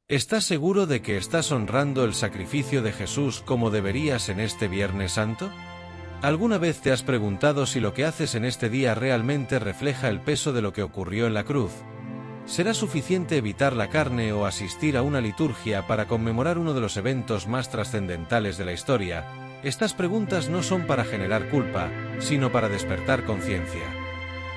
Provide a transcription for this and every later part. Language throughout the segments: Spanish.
¿Estás seguro de que estás honrando el sacrificio de Jesús como deberías en este Viernes Santo? ¿Alguna vez te has preguntado si lo que haces en este día realmente refleja el peso de lo que ocurrió en la cruz? ¿Será suficiente evitar la carne o asistir a una liturgia para conmemorar uno de los eventos más trascendentales de la historia? Estas preguntas no son para generar culpa, sino para despertar conciencia.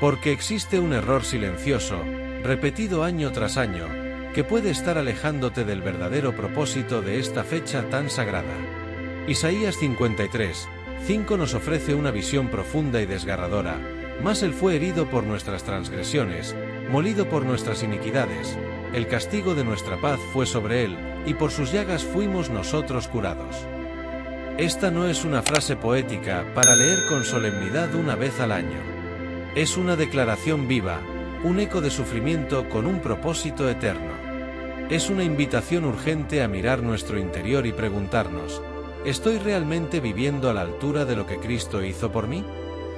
Porque existe un error silencioso, repetido año tras año, que puede estar alejándote del verdadero propósito de esta fecha tan sagrada. Isaías 53:5 nos ofrece una visión profunda y desgarradora. Mas él fue herido por nuestras transgresiones, molido por nuestras iniquidades, el castigo de nuestra paz fue sobre él, y por sus llagas fuimos nosotros curados. Esta no es una frase poética para leer con solemnidad una vez al año. Es una declaración viva, un eco de sufrimiento con un propósito eterno. Es una invitación urgente a mirar nuestro interior y preguntarnos, ¿estoy realmente viviendo a la altura de lo que Cristo hizo por mí?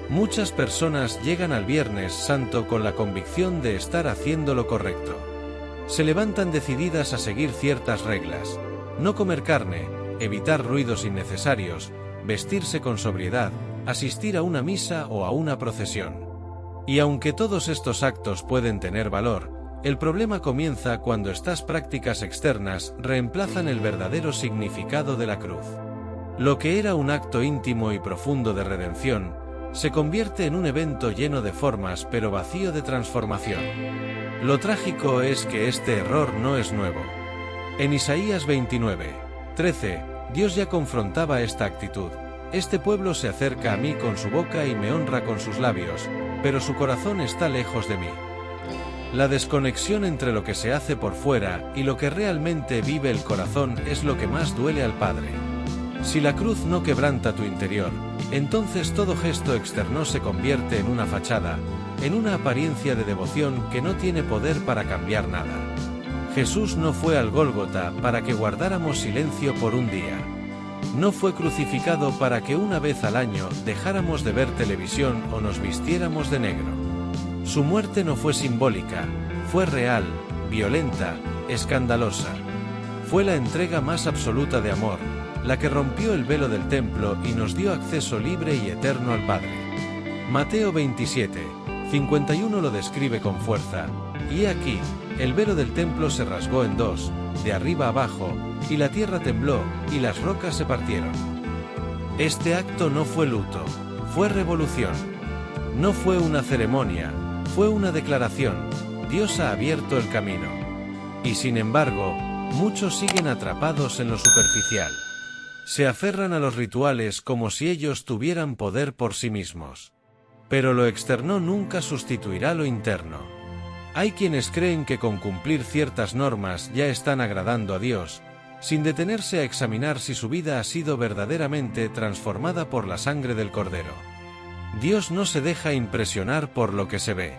Muchas personas llegan al Viernes Santo con la convicción de estar haciendo lo correcto. Se levantan decididas a seguir ciertas reglas: no comer carne, evitar ruidos innecesarios, vestirse con sobriedad, asistir a una misa o a una procesión. Y aunque todos estos actos pueden tener valor, el problema comienza cuando estas prácticas externas reemplazan el verdadero significado de la cruz. Lo que era un acto íntimo y profundo de redención, se convierte en un evento lleno de formas pero vacío de transformación. Lo trágico es que este error no es nuevo. En Isaías 29:13, Dios ya confrontaba esta actitud. Este pueblo se acerca a mí con su boca y me honra con sus labios, pero su corazón está lejos de mí. La desconexión entre lo que se hace por fuera y lo que realmente vive el corazón es lo que más duele al Padre. Si la cruz no quebranta tu interior, entonces todo gesto externo se convierte en una fachada, en una apariencia de devoción que no tiene poder para cambiar nada. Jesús no fue al Gólgota para que guardáramos silencio por un día. No fue crucificado para que una vez al año dejáramos de ver televisión o nos vistiéramos de negro. Su muerte no fue simbólica, fue real, violenta, escandalosa. Fue la entrega más absoluta de amor, la que rompió el velo del templo y nos dio acceso libre y eterno al Padre. Mateo 27:51 lo describe con fuerza: y aquí, el velo del templo se rasgó en dos, de arriba abajo, y la tierra tembló, y las rocas se partieron. Este acto no fue luto, fue revolución. No fue una ceremonia, fue una declaración: Dios ha abierto el camino. Y sin embargo, muchos siguen atrapados en lo superficial. Se aferran a los rituales como si ellos tuvieran poder por sí mismos. Pero lo externo nunca sustituirá lo interno. Hay quienes creen que con cumplir ciertas normas ya están agradando a Dios, sin detenerse a examinar si su vida ha sido verdaderamente transformada por la sangre del Cordero. Dios no se deja impresionar por lo que se ve.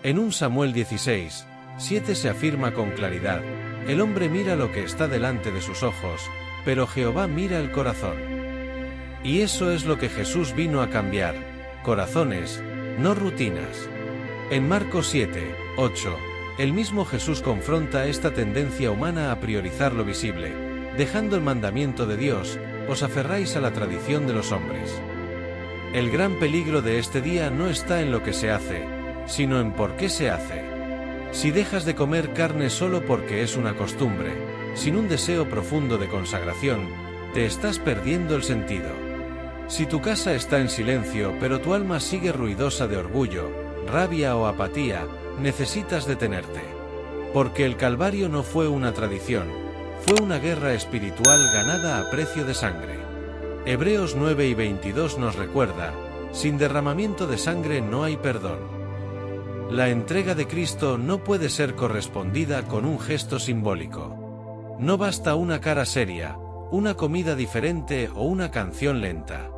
En 1 Samuel 16:7 se afirma con claridad: el hombre mira lo que está delante de sus ojos, pero Jehová mira el corazón. Y eso es lo que Jesús vino a cambiar: corazones, no rutinas. En Marcos 7:8, el mismo Jesús confronta esta tendencia humana a priorizar lo visible: dejando el mandamiento de Dios, os aferráis a la tradición de los hombres. El gran peligro de este día no está en lo que se hace, sino en por qué se hace. Si dejas de comer carne solo porque es una costumbre, sin un deseo profundo de consagración, te estás perdiendo el sentido. Si tu casa está en silencio pero tu alma sigue ruidosa de orgullo, rabia o apatía, necesitas detenerte. Porque el Calvario no fue una tradición, fue una guerra espiritual ganada a precio de sangre. Hebreos 9:22 nos recuerda: sin derramamiento de sangre no hay perdón. La entrega de Cristo no puede ser correspondida con un gesto simbólico. No basta una cara seria, una comida diferente o una canción lenta.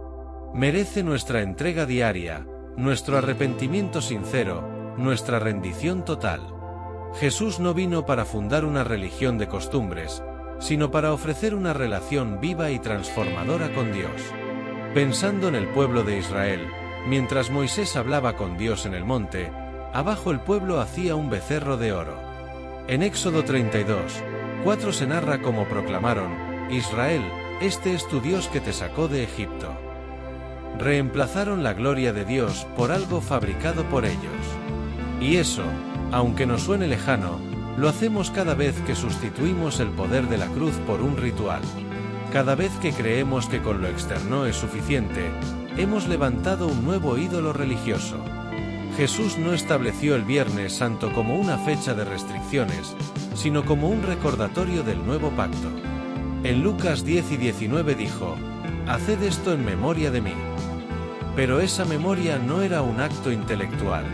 Merece nuestra entrega diaria, nuestro arrepentimiento sincero, nuestra rendición total. Jesús no vino para fundar una religión de costumbres, sino para ofrecer una relación viva y transformadora con Dios. Pensando en el pueblo de Israel, mientras Moisés hablaba con Dios en el monte, abajo el pueblo hacía un becerro de oro. En Éxodo 32, 4 se narra cómo proclamaron: Israel, este es tu Dios que te sacó de Egipto. Reemplazaron la gloria de Dios por algo fabricado por ellos. Y eso, aunque nos suene lejano, lo hacemos cada vez que sustituimos el poder de la cruz por un ritual. Cada vez que creemos que con lo externo es suficiente, hemos levantado un nuevo ídolo religioso. Jesús no estableció el Viernes Santo como una fecha de restricciones, sino como un recordatorio del nuevo pacto. En Lucas 10 y 19 dijo: «Haced esto en memoria de mí». Pero esa memoria no era un acto intelectual.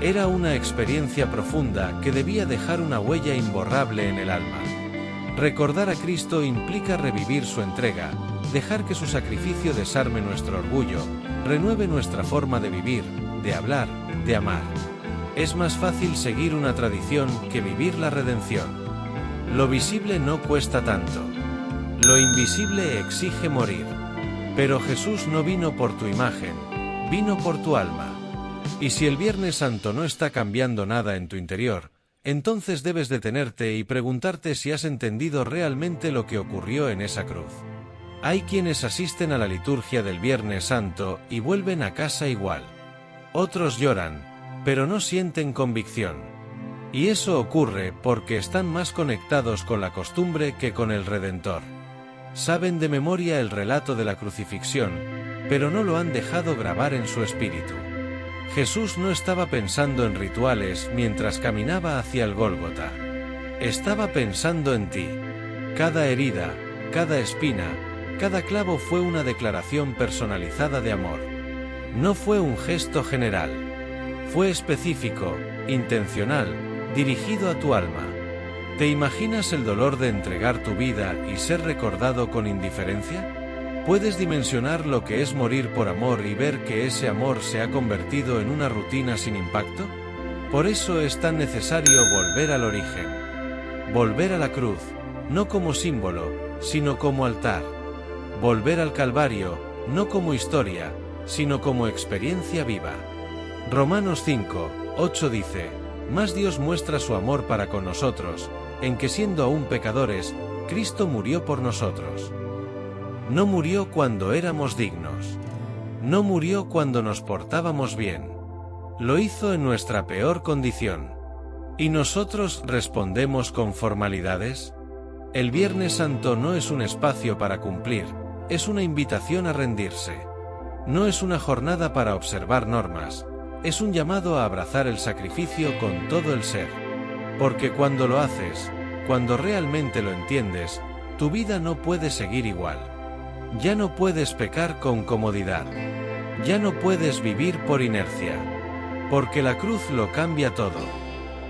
Era una experiencia profunda que debía dejar una huella imborrable en el alma. Recordar a Cristo implica revivir su entrega, dejar que su sacrificio desarme nuestro orgullo, renueve nuestra forma de vivir, de hablar, de amar. Es más fácil seguir una tradición que vivir la redención. Lo visible no cuesta tanto. Lo invisible exige morir. Pero Jesús no vino por tu imagen, vino por tu alma. Y si el Viernes Santo no está cambiando nada en tu interior, entonces debes detenerte y preguntarte si has entendido realmente lo que ocurrió en esa cruz. Hay quienes asisten a la liturgia del Viernes Santo y vuelven a casa igual. Otros lloran, pero no sienten convicción. Y eso ocurre porque están más conectados con la costumbre que con el Redentor. Saben de memoria el relato de la crucifixión, pero no lo han dejado grabar en su espíritu. Jesús no estaba pensando en rituales mientras caminaba hacia el Gólgota. Estaba pensando en ti. Cada herida, cada espina, cada clavo fue una declaración personalizada de amor. No fue un gesto general. Fue específico, intencional, dirigido a tu alma. ¿Te imaginas el dolor de entregar tu vida y ser recordado con indiferencia? ¿Puedes dimensionar lo que es morir por amor y ver que ese amor se ha convertido en una rutina sin impacto? Por eso es tan necesario volver al origen. Volver a la cruz, no como símbolo, sino como altar. Volver al Calvario, no como historia, sino como experiencia viva. Romanos 5:8 dice: «Mas Dios muestra su amor para con nosotros, en que siendo aún pecadores, Cristo murió por nosotros». No murió cuando éramos dignos. No murió cuando nos portábamos bien. Lo hizo en nuestra peor condición. ¿Y nosotros respondemos con formalidades? El Viernes Santo no es un espacio para cumplir, es una invitación a rendirse. No es una jornada para observar normas, es un llamado a abrazar el sacrificio con todo el ser. Porque cuando lo haces, cuando realmente lo entiendes, tu vida no puede seguir igual. Ya no puedes pecar con comodidad. Ya no puedes vivir por inercia. Porque la cruz lo cambia todo.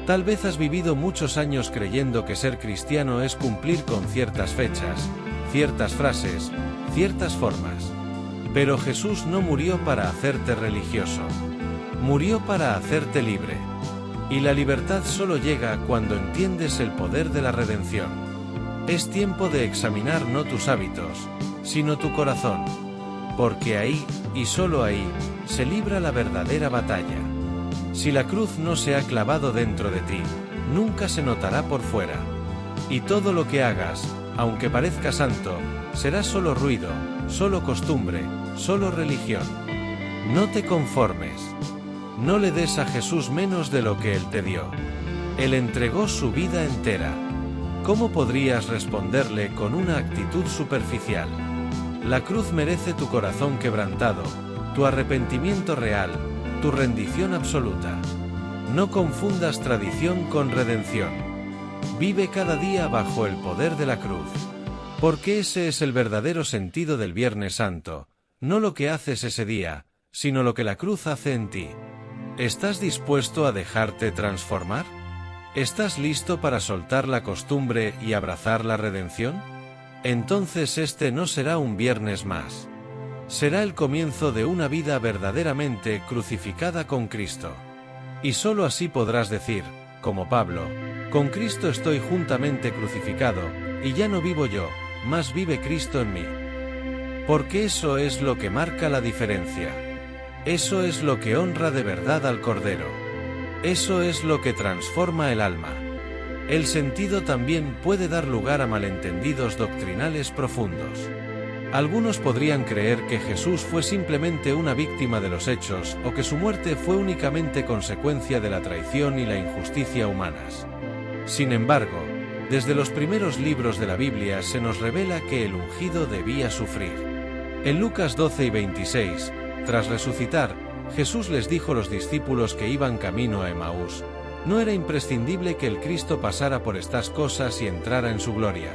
Tal vez has vivido muchos años creyendo que ser cristiano es cumplir con ciertas fechas, ciertas frases, ciertas formas. Pero Jesús no murió para hacerte religioso. Murió para hacerte libre. Y la libertad solo llega cuando entiendes el poder de la redención. Es tiempo de examinar no tus hábitos, sino tu corazón. Porque ahí, y solo ahí, se libra la verdadera batalla. Si la cruz no se ha clavado dentro de ti, nunca se notará por fuera. Y todo lo que hagas, aunque parezca santo, será solo ruido, solo costumbre, solo religión. No te conformes. No le des a Jesús menos de lo que Él te dio. Él entregó su vida entera. ¿Cómo podrías responderle con una actitud superficial? La cruz merece tu corazón quebrantado, tu arrepentimiento real, tu rendición absoluta. No confundas tradición con redención. Vive cada día bajo el poder de la cruz. Porque ese es el verdadero sentido del Viernes Santo, no lo que haces ese día, sino lo que la cruz hace en ti. ¿Estás dispuesto a dejarte transformar? ¿Estás listo para soltar la costumbre y abrazar la redención? Entonces este no será un viernes más. Será el comienzo de una vida verdaderamente crucificada con Cristo. Y sólo así podrás decir, como Pablo: «Con Cristo estoy juntamente crucificado, y ya no vivo yo, mas vive Cristo en mí». Porque eso es lo que marca la diferencia. Eso es lo que honra de verdad al Cordero. Eso es lo que transforma el alma. El sentido también puede dar lugar a malentendidos doctrinales profundos. Algunos podrían creer que Jesús fue simplemente una víctima de los hechos o que su muerte fue únicamente consecuencia de la traición y la injusticia humanas. Sin embargo, desde los primeros libros de la Biblia se nos revela que el ungido debía sufrir. En Lucas 12 y 26, tras resucitar, Jesús les dijo a los discípulos que iban camino a Emaús: no era imprescindible que el Cristo pasara por estas cosas y entrara en su gloria.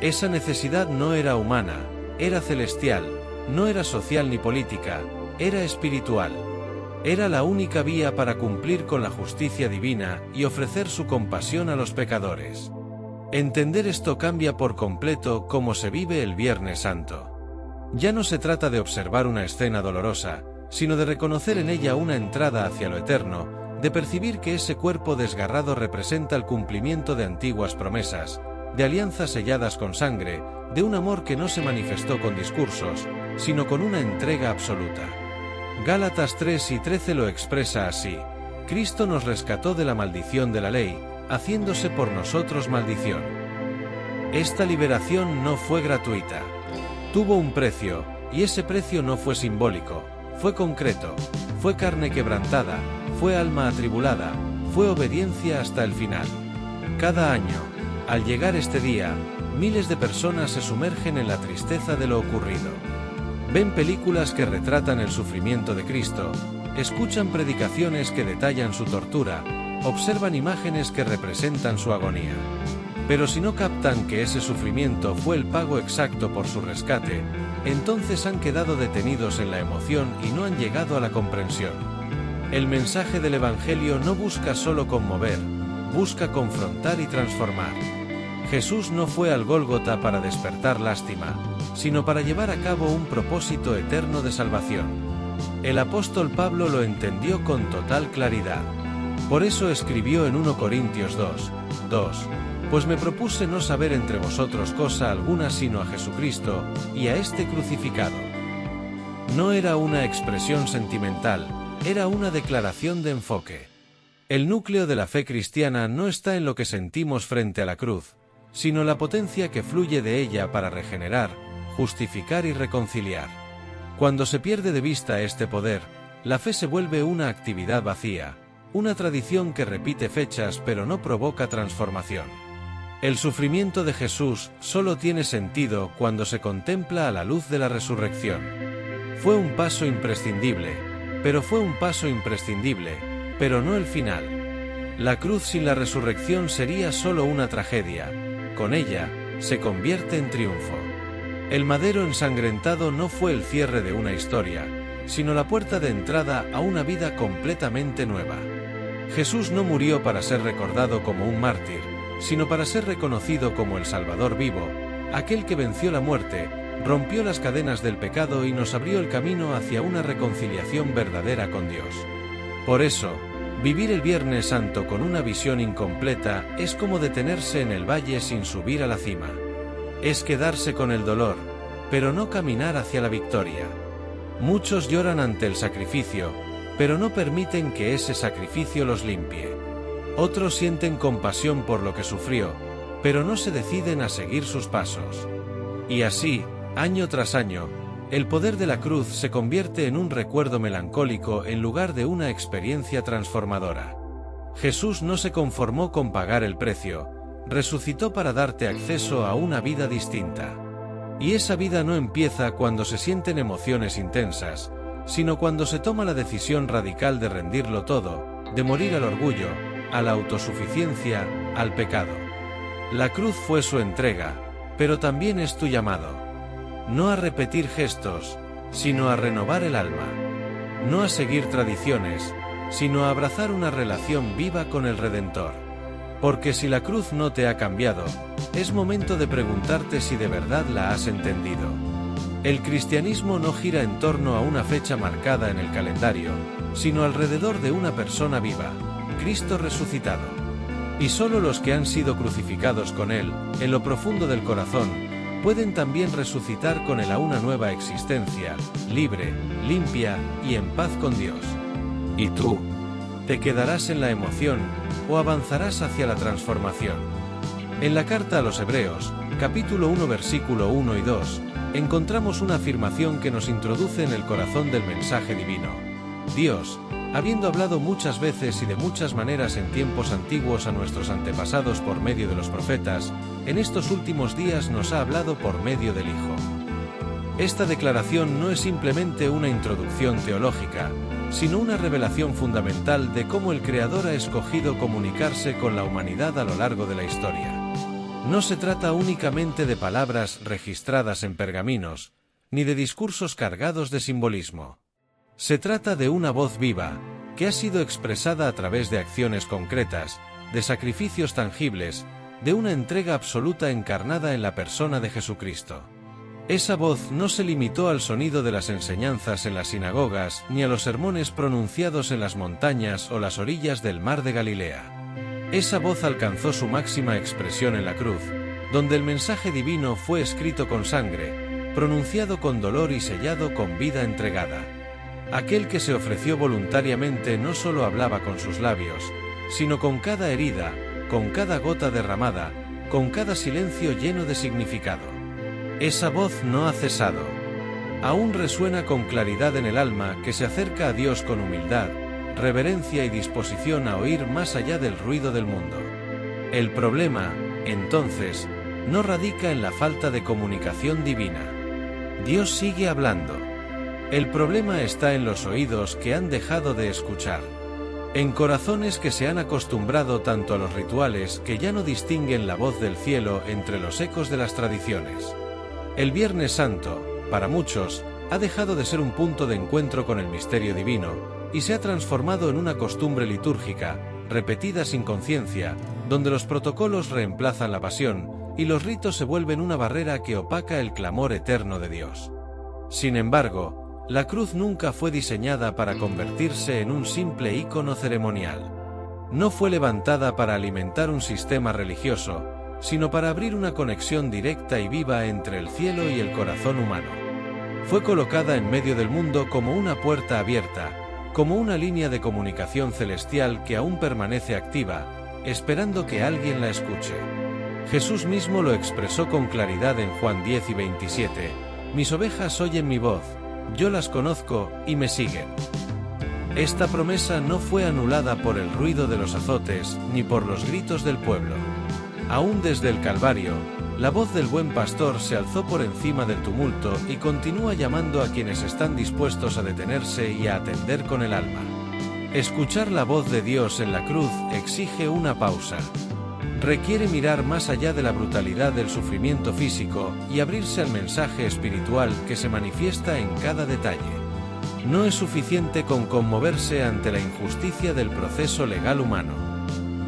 Esa necesidad no era humana, era celestial, no era social ni política, era espiritual. Era la única vía para cumplir con la justicia divina y ofrecer su compasión a los pecadores. Entender esto cambia por completo cómo se vive el Viernes Santo. Ya no se trata de observar una escena dolorosa, sino de reconocer en ella una entrada hacia lo eterno, de percibir que ese cuerpo desgarrado representa el cumplimiento de antiguas promesas, de alianzas selladas con sangre, de un amor que no se manifestó con discursos, sino con una entrega absoluta. Gálatas 3 y 13 lo expresa así: Cristo nos rescató de la maldición de la ley, haciéndose por nosotros maldición. Esta liberación no fue gratuita. Tuvo un precio, y ese precio no fue simbólico, fue concreto, fue carne quebrantada, fue alma atribulada, fue obediencia hasta el final. Cada año, al llegar este día, miles de personas se sumergen en la tristeza de lo ocurrido. Ven películas que retratan el sufrimiento de Cristo, escuchan predicaciones que detallan su tortura, observan imágenes que representan su agonía. Pero si no captan que ese sufrimiento fue el pago exacto por su rescate, entonces han quedado detenidos en la emoción y no han llegado a la comprensión. El mensaje del Evangelio no busca solo conmover, busca confrontar y transformar. Jesús no fue al Gólgota para despertar lástima, sino para llevar a cabo un propósito eterno de salvación. El apóstol Pablo lo entendió con total claridad. Por eso escribió en 1 Corintios 2:2, pues me propuse no saber entre vosotros cosa alguna sino a Jesucristo, y a este crucificado. No era una expresión sentimental, era una declaración de enfoque. El núcleo de la fe cristiana no está en lo que sentimos frente a la cruz, sino la potencia que fluye de ella para regenerar, justificar y reconciliar. Cuando se pierde de vista este poder, la fe se vuelve una actividad vacía, una tradición que repite fechas pero no provoca transformación. El sufrimiento de Jesús solo tiene sentido cuando se contempla a la luz de la resurrección. Fue un paso imprescindible, pero no el final. La cruz sin la resurrección sería solo una tragedia. Con ella, se convierte en triunfo. El madero ensangrentado no fue el cierre de una historia, sino la puerta de entrada a una vida completamente nueva. Jesús no murió para ser recordado como un mártir, sino para ser reconocido como el Salvador vivo, aquel que venció la muerte, rompió las cadenas del pecado y nos abrió el camino hacia una reconciliación verdadera con Dios. Por eso, vivir el Viernes Santo con una visión incompleta es como detenerse en el valle sin subir a la cima. Es quedarse con el dolor, pero no caminar hacia la victoria. Muchos lloran ante el sacrificio, pero no permiten que ese sacrificio los limpie. Otros sienten compasión por lo que sufrió, pero no se deciden a seguir sus pasos. Y así, año tras año, el poder de la cruz se convierte en un recuerdo melancólico en lugar de una experiencia transformadora. Jesús no se conformó con pagar el precio, resucitó para darte acceso a una vida distinta. Y esa vida no empieza cuando se sienten emociones intensas, sino cuando se toma la decisión radical de rendirlo todo, de morir al orgullo, a la autosuficiencia, al pecado. La cruz fue su entrega, pero también es tu llamado. No a repetir gestos, sino a renovar el alma. No a seguir tradiciones, sino a abrazar una relación viva con el Redentor. Porque si la cruz no te ha cambiado, es momento de preguntarte si de verdad la has entendido. El cristianismo no gira en torno a una fecha marcada en el calendario, sino alrededor de una persona viva, Cristo resucitado. Y solo los que han sido crucificados con Él, en lo profundo del corazón, pueden también resucitar con Él a una nueva existencia, libre, limpia y en paz con Dios. ¿Y tú? ¿Te quedarás en la emoción, o avanzarás hacia la transformación. En la carta a los Hebreos, capítulo 1 versículo 1 y 2, encontramos una afirmación que nos introduce en el corazón del mensaje divino. Dios, habiendo hablado muchas veces y de muchas maneras en tiempos antiguos a nuestros antepasados por medio de los profetas, en estos últimos días nos ha hablado por medio del Hijo. Esta declaración no es simplemente una introducción teológica, sino una revelación fundamental de cómo el Creador ha escogido comunicarse con la humanidad a lo largo de la historia. No se trata únicamente de palabras registradas en pergaminos, ni de discursos cargados de simbolismo. Se trata de una voz viva, que ha sido expresada a través de acciones concretas, de sacrificios tangibles, de una entrega absoluta encarnada en la persona de Jesucristo. Esa voz no se limitó al sonido de las enseñanzas en las sinagogas, ni a los sermones pronunciados en las montañas o las orillas del mar de Galilea. Esa voz alcanzó su máxima expresión en la cruz, donde el mensaje divino fue escrito con sangre, pronunciado con dolor y sellado con vida entregada. Aquel que se ofreció voluntariamente no solo hablaba con sus labios, sino con cada herida, con cada gota derramada, con cada silencio lleno de significado. Esa voz no ha cesado. Aún resuena con claridad en el alma que se acerca a Dios con humildad, reverencia y disposición a oír más allá del ruido del mundo. El problema, entonces, no radica en la falta de comunicación divina. Dios sigue hablando. El problema está en los oídos que han dejado de escuchar. En corazones que se han acostumbrado tanto a los rituales que ya no distinguen la voz del cielo entre los ecos de las tradiciones. El Viernes Santo, para muchos, ha dejado de ser un punto de encuentro con el misterio divino, y se ha transformado en una costumbre litúrgica, repetida sin conciencia, donde los protocolos reemplazan la pasión, y los ritos se vuelven una barrera que opaca el clamor eterno de Dios. Sin embargo, la cruz nunca fue diseñada para convertirse en un simple ícono ceremonial. No fue levantada para alimentar un sistema religioso, sino para abrir una conexión directa y viva entre el cielo y el corazón humano. Fue colocada en medio del mundo como una puerta abierta, como una línea de comunicación celestial que aún permanece activa, esperando que alguien la escuche. Jesús mismo lo expresó con claridad en Juan 10 y 27, «Mis ovejas oyen mi voz, yo las conozco y me siguen». Esta promesa no fue anulada por el ruido de los azotes ni por los gritos del pueblo. Aún desde el Calvario, la voz del buen pastor se alzó por encima del tumulto y continúa llamando a quienes están dispuestos a detenerse y a atender con el alma. Escuchar la voz de Dios en la cruz exige una pausa. Requiere mirar más allá de la brutalidad del sufrimiento físico y abrirse al mensaje espiritual que se manifiesta en cada detalle. No es suficiente con conmoverse ante la injusticia del proceso legal humano.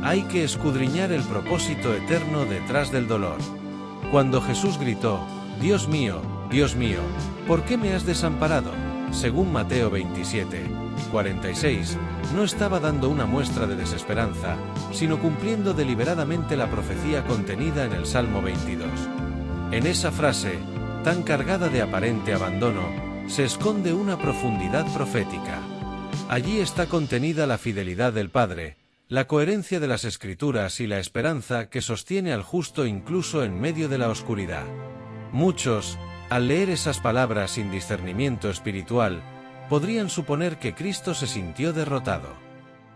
Hay que escudriñar el propósito eterno detrás del dolor. Cuando Jesús gritó, Dios mío, ¿por qué me has desamparado?», según Mateo 27, 46, no estaba dando una muestra de desesperanza, sino cumpliendo deliberadamente la profecía contenida en el Salmo 22. En esa frase, tan cargada de aparente abandono, se esconde una profundidad profética. Allí está contenida la fidelidad del Padre, la coherencia de las Escrituras y la esperanza que sostiene al justo incluso en medio de la oscuridad. Muchos, al leer esas palabras sin discernimiento espiritual, podrían suponer que Cristo se sintió derrotado.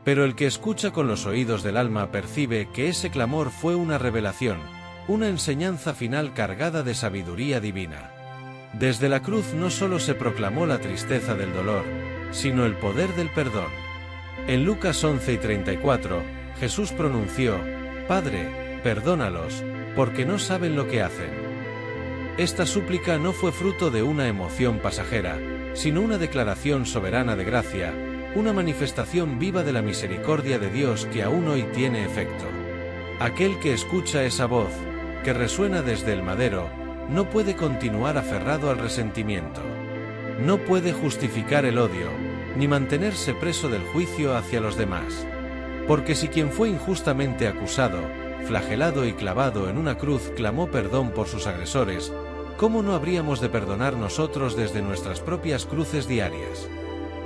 Pero el que escucha con los oídos del alma percibe que ese clamor fue una revelación, una enseñanza final cargada de sabiduría divina. Desde la cruz no solo se proclamó la tristeza del dolor, sino el poder del perdón. En Lucas 11 y 34, Jesús pronunció, «Padre, perdónalos, porque no saben lo que hacen». Esta súplica no fue fruto de una emoción pasajera, sino una declaración soberana de gracia, una manifestación viva de la misericordia de Dios que aún hoy tiene efecto. Aquel que escucha esa voz, que resuena desde el madero, no puede continuar aferrado al resentimiento. No puede justificar el odio, ni mantenerse preso del juicio hacia los demás. Porque si quien fue injustamente acusado, flagelado y clavado en una cruz clamó perdón por sus agresores, ¿cómo no habríamos de perdonar nosotros desde nuestras propias cruces diarias?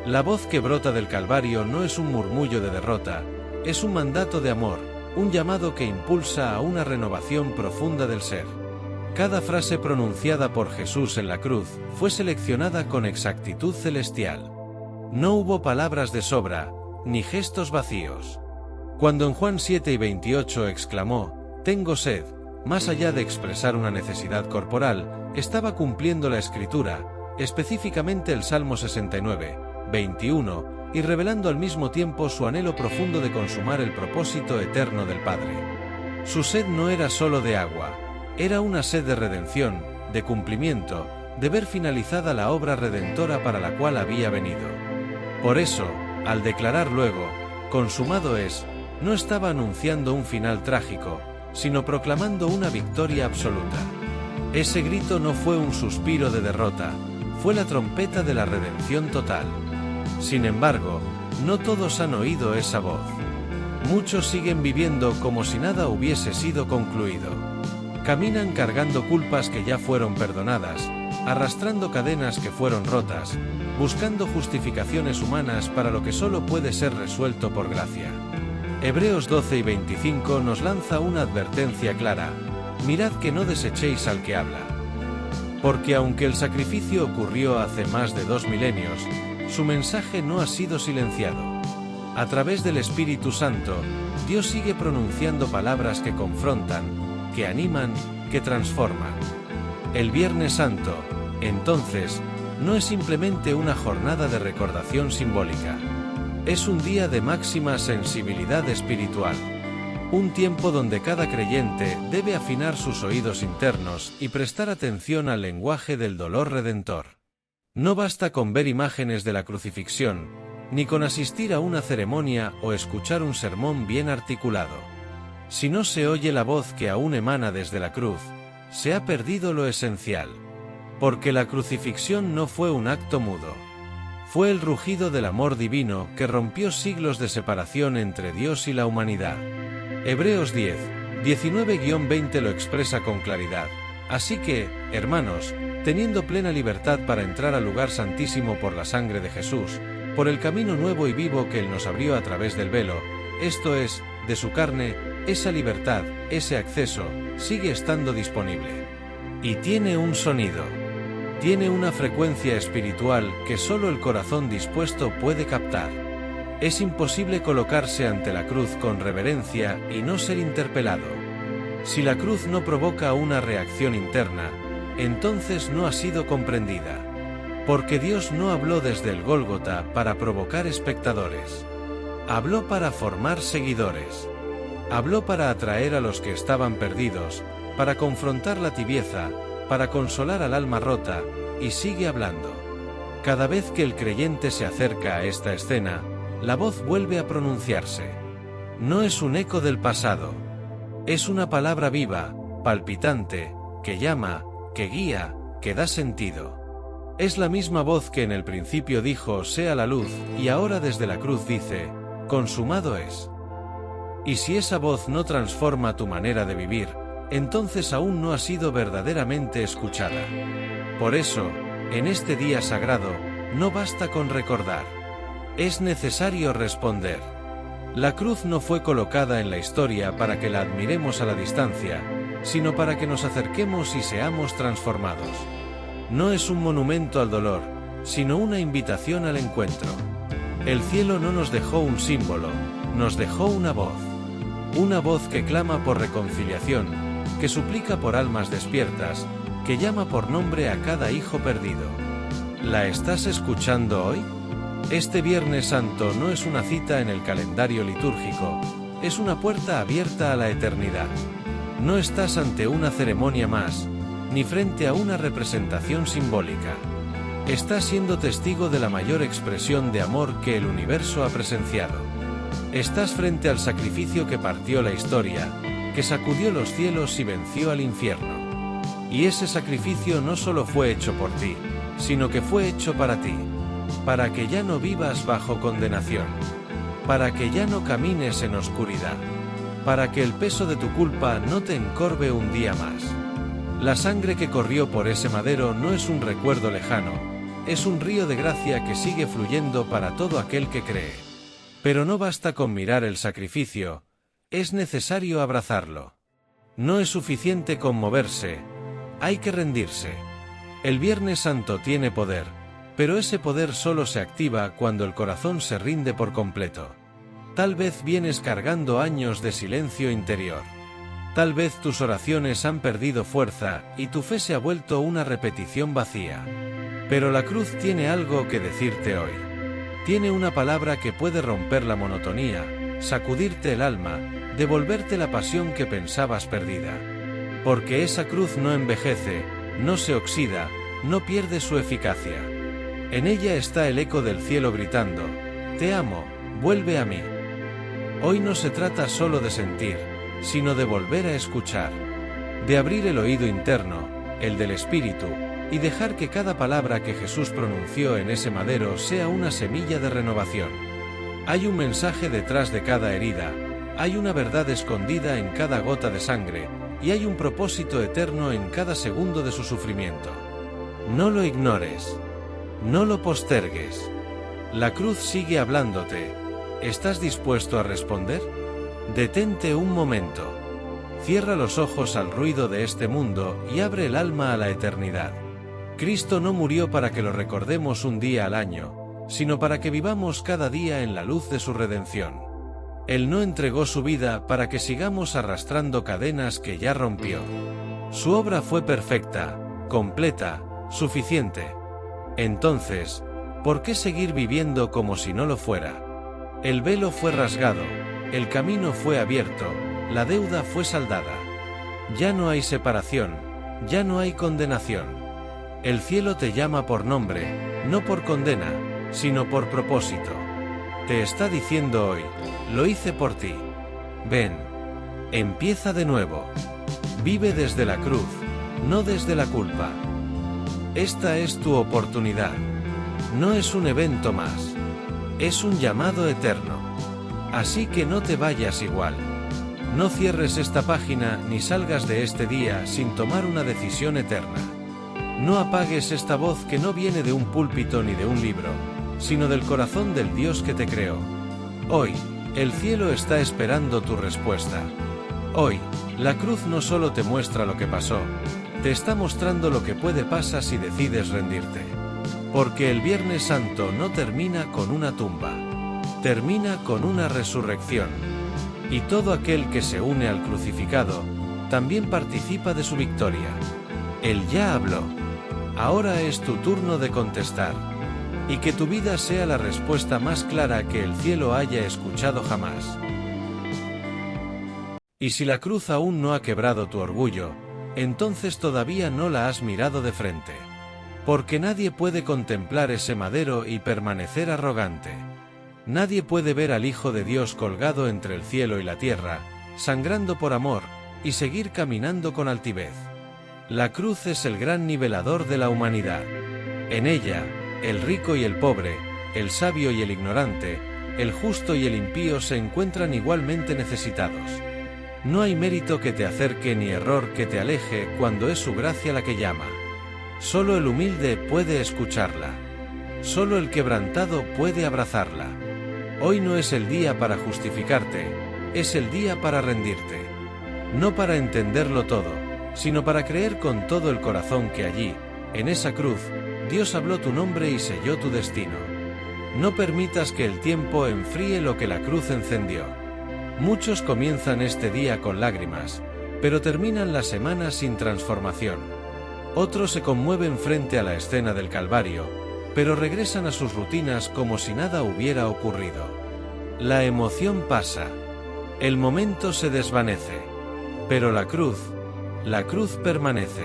La voz que brota del Calvario no es un murmullo de derrota, Es un mandato de amor, un llamado que impulsa a una renovación profunda del ser. Cada frase pronunciada por Jesús en la cruz fue seleccionada con exactitud celestial. No hubo palabras de sobra, ni gestos vacíos. Cuando en Juan 7:28 exclamó, «Tengo sed», más allá de expresar una necesidad corporal, estaba cumpliendo la Escritura, específicamente el Salmo 69:21, y revelando al mismo tiempo su anhelo profundo de consumar el propósito eterno del Padre. Su sed no era solo de agua, era una sed de redención, de cumplimiento, de ver finalizada la obra redentora para la cual había venido. Por eso, al declarar luego, «Consumado es», no estaba anunciando un final trágico, sino proclamando una victoria absoluta. Ese grito no fue un suspiro de derrota, fue la trompeta de la redención total. Sin embargo, no todos han oído esa voz. Muchos siguen viviendo como si nada hubiese sido concluido. Caminan cargando culpas que ya fueron perdonadas, arrastrando cadenas que fueron rotas, buscando justificaciones humanas para lo que solo puede ser resuelto por gracia. Hebreos 12:25 nos lanza una advertencia clara: mirad que no desechéis al que habla. Porque aunque el sacrificio ocurrió hace más de 2 milenios, su mensaje no ha sido silenciado. A través del Espíritu Santo, Dios sigue pronunciando palabras que confrontan, que animan, que transforman. El Viernes Santo, entonces, no es simplemente una jornada de recordación simbólica. Es un día de máxima sensibilidad espiritual. Un tiempo donde cada creyente debe afinar sus oídos internos y prestar atención al lenguaje del dolor redentor. No basta con ver imágenes de la crucifixión, ni con asistir a una ceremonia o escuchar un sermón bien articulado. Si no se oye la voz que aún emana desde la cruz, se ha perdido lo esencial. Porque la crucifixión no fue un acto mudo. Fue el rugido del amor divino que rompió siglos de separación entre Dios y la humanidad. Hebreos 10:19-20 lo expresa con claridad. Así que, hermanos, teniendo plena libertad para entrar al lugar santísimo por la sangre de Jesús, por el camino nuevo y vivo que Él nos abrió a través del velo, esto es, de su carne, esa libertad, ese acceso, sigue estando disponible. Y tiene un sonido. Tiene una frecuencia espiritual que solo el corazón dispuesto puede captar. Es imposible colocarse ante la cruz con reverencia y no ser interpelado. Si la cruz no provoca una reacción interna, entonces no ha sido comprendida. Porque Dios no habló desde el Gólgota para provocar espectadores. Habló para formar seguidores. Habló para atraer a los que estaban perdidos, para confrontar la tibieza, para consolar al alma rota, y sigue hablando. Cada vez que el creyente se acerca a esta escena, la voz vuelve a pronunciarse. No es un eco del pasado. Es una palabra viva, palpitante, que llama, que guía, que da sentido. Es la misma voz que en el principio dijo, sea la luz, y ahora desde la cruz dice, consumado es. Y si esa voz no transforma tu manera de vivir, entonces aún no ha sido verdaderamente escuchada. Por eso, en este día sagrado, no basta con recordar. Es necesario responder. La cruz no fue colocada en la historia para que la admiremos a la distancia, sino para que nos acerquemos y seamos transformados. No es un monumento al dolor, sino una invitación al encuentro. El cielo no nos dejó un símbolo, nos dejó una voz. Una voz que clama por reconciliación, que suplica por almas despiertas, que llama por nombre a cada hijo perdido. ¿La estás escuchando hoy? Este Viernes Santo no es una cita en el calendario litúrgico, es una puerta abierta a la eternidad. No estás ante una ceremonia más, ni frente a una representación simbólica. Estás siendo testigo de la mayor expresión de amor que el universo ha presenciado. Estás frente al sacrificio que partió la historia, que sacudió los cielos y venció al infierno. Y ese sacrificio no solo fue hecho por ti, sino que fue hecho para ti. Para que ya no vivas bajo condenación. Para que ya no camines en oscuridad. Para que el peso de tu culpa no te encorve un día más. La sangre que corrió por ese madero no es un recuerdo lejano, es un río de gracia que sigue fluyendo para todo aquel que cree. Pero no basta con mirar el sacrificio, es necesario abrazarlo. No es suficiente con moverse, hay que rendirse. El Viernes Santo tiene poder, pero ese poder solo se activa cuando el corazón se rinde por completo. Tal vez vienes cargando años de silencio interior. Tal vez tus oraciones han perdido fuerza y tu fe se ha vuelto una repetición vacía. Pero la cruz tiene algo que decirte hoy. Tiene una palabra que puede romper la monotonía, sacudirte el alma, devolverte la pasión que pensabas perdida. Porque esa cruz no envejece, no se oxida, no pierde su eficacia. En ella está el eco del cielo gritando: te amo, vuelve a mí. Hoy no se trata solo de sentir, sino de volver a escuchar. De abrir el oído interno, el del espíritu, y dejar que cada palabra que Jesús pronunció en ese madero sea una semilla de renovación. Hay un mensaje detrás de cada herida, hay una verdad escondida en cada gota de sangre, y hay un propósito eterno en cada segundo de su sufrimiento. No lo ignores. No lo postergues. La cruz sigue hablándote. ¿Estás dispuesto a responder? Detente un momento. Cierra los ojos al ruido de este mundo y abre el alma a la eternidad. Cristo no murió para que lo recordemos un día al año, sino para que vivamos cada día en la luz de su redención. Él no entregó su vida para que sigamos arrastrando cadenas que ya rompió. Su obra fue perfecta, completa, suficiente. Entonces, ¿por qué seguir viviendo como si no lo fuera? El velo fue rasgado, el camino fue abierto, la deuda fue saldada. Ya no hay separación, ya no hay condenación. El cielo te llama por nombre, no por condena, sino por propósito. Te está diciendo hoy: lo hice por ti. Ven, empieza de nuevo. Vive desde la cruz, no desde la culpa. Esta es tu oportunidad. No es un evento más. Es un llamado eterno. Así que no te vayas igual. No cierres esta página ni salgas de este día sin tomar una decisión eterna. No apagues esta voz que no viene de un púlpito ni de un libro, sino del corazón del Dios que te creó. Hoy, el cielo está esperando tu respuesta. Hoy, la cruz no solo te muestra lo que pasó, te está mostrando lo que puede pasar si decides rendirte. Porque el Viernes Santo no termina con una tumba, termina con una resurrección. Y todo aquel que se une al crucificado, también participa de su victoria. Él ya habló. Ahora es tu turno de contestar. Y que tu vida sea la respuesta más clara que el cielo haya escuchado jamás. Y si la cruz aún no ha quebrado tu orgullo, entonces todavía no la has mirado de frente. Porque nadie puede contemplar ese madero y permanecer arrogante. Nadie puede ver al Hijo de Dios colgado entre el cielo y la tierra, sangrando por amor, y seguir caminando con altivez. La cruz es el gran nivelador de la humanidad. En ella, el rico y el pobre, el sabio y el ignorante, el justo y el impío se encuentran igualmente necesitados. No hay mérito que te acerque ni error que te aleje cuando es su gracia la que llama. Solo el humilde puede escucharla. Solo el quebrantado puede abrazarla. Hoy no es el día para justificarte, es el día para rendirte. No para entenderlo todo, sino para creer con todo el corazón que allí, en esa cruz, Dios habló tu nombre y selló tu destino. No permitas que el tiempo enfríe lo que la cruz encendió. Muchos comienzan este día con lágrimas, pero terminan la semana sin transformación. Otros se conmueven frente a la escena del Calvario, pero regresan a sus rutinas como si nada hubiera ocurrido. La emoción pasa. El momento se desvanece. Pero la cruz permanece.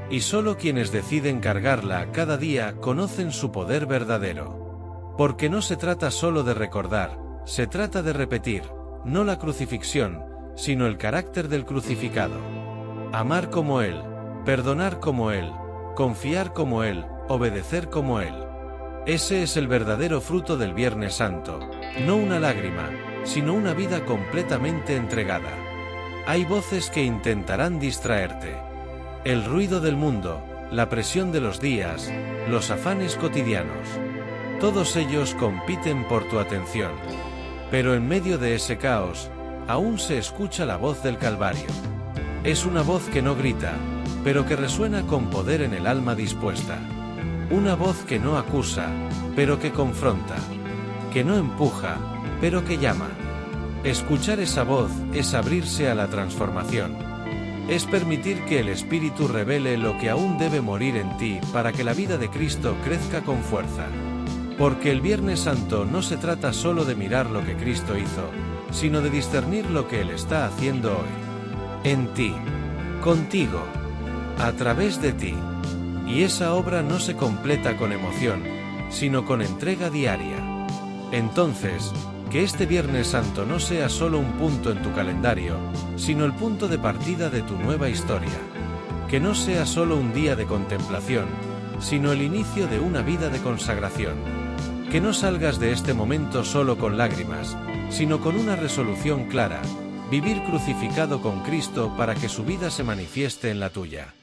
Y solo quienes deciden cargarla cada día conocen su poder verdadero. Porque no se trata solo de recordar, se trata de repetir, no la crucifixión, sino el carácter del crucificado. Amar como Él, perdonar como Él, confiar como Él, obedecer como Él. Ese es el verdadero fruto del Viernes Santo, no una lágrima, sino una vida completamente entregada. Hay voces que intentarán distraerte. El ruido del mundo, la presión de los días, los afanes cotidianos. Todos ellos compiten por tu atención. Pero en medio de ese caos, aún se escucha la voz del Calvario. Es una voz que no grita, pero que resuena con poder en el alma dispuesta. Una voz que no acusa, pero que confronta. Que no empuja, pero que llama. Escuchar esa voz es abrirse a la transformación. Es permitir que el Espíritu revele lo que aún debe morir en ti para que la vida de Cristo crezca con fuerza. Porque el Viernes Santo no se trata solo de mirar lo que Cristo hizo, sino de discernir lo que Él está haciendo hoy. En ti. Contigo. A través de ti. Y esa obra no se completa con emoción, sino con entrega diaria. Entonces, que este Viernes Santo no sea solo un punto en tu calendario, sino el punto de partida de tu nueva historia. Que no sea solo un día de contemplación, sino el inicio de una vida de consagración. Que no salgas de este momento solo con lágrimas, sino con una resolución clara: vivir crucificado con Cristo para que su vida se manifieste en la tuya.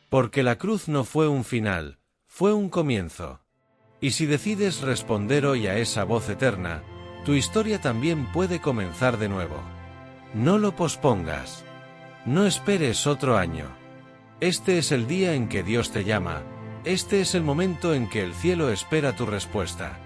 Porque la cruz no fue un final, fue un comienzo. Y si decides responder hoy a esa voz eterna, tu historia también puede comenzar de nuevo. No lo pospongas. No esperes otro año. Este es el día en que Dios te llama, este es el momento en que el cielo espera tu respuesta.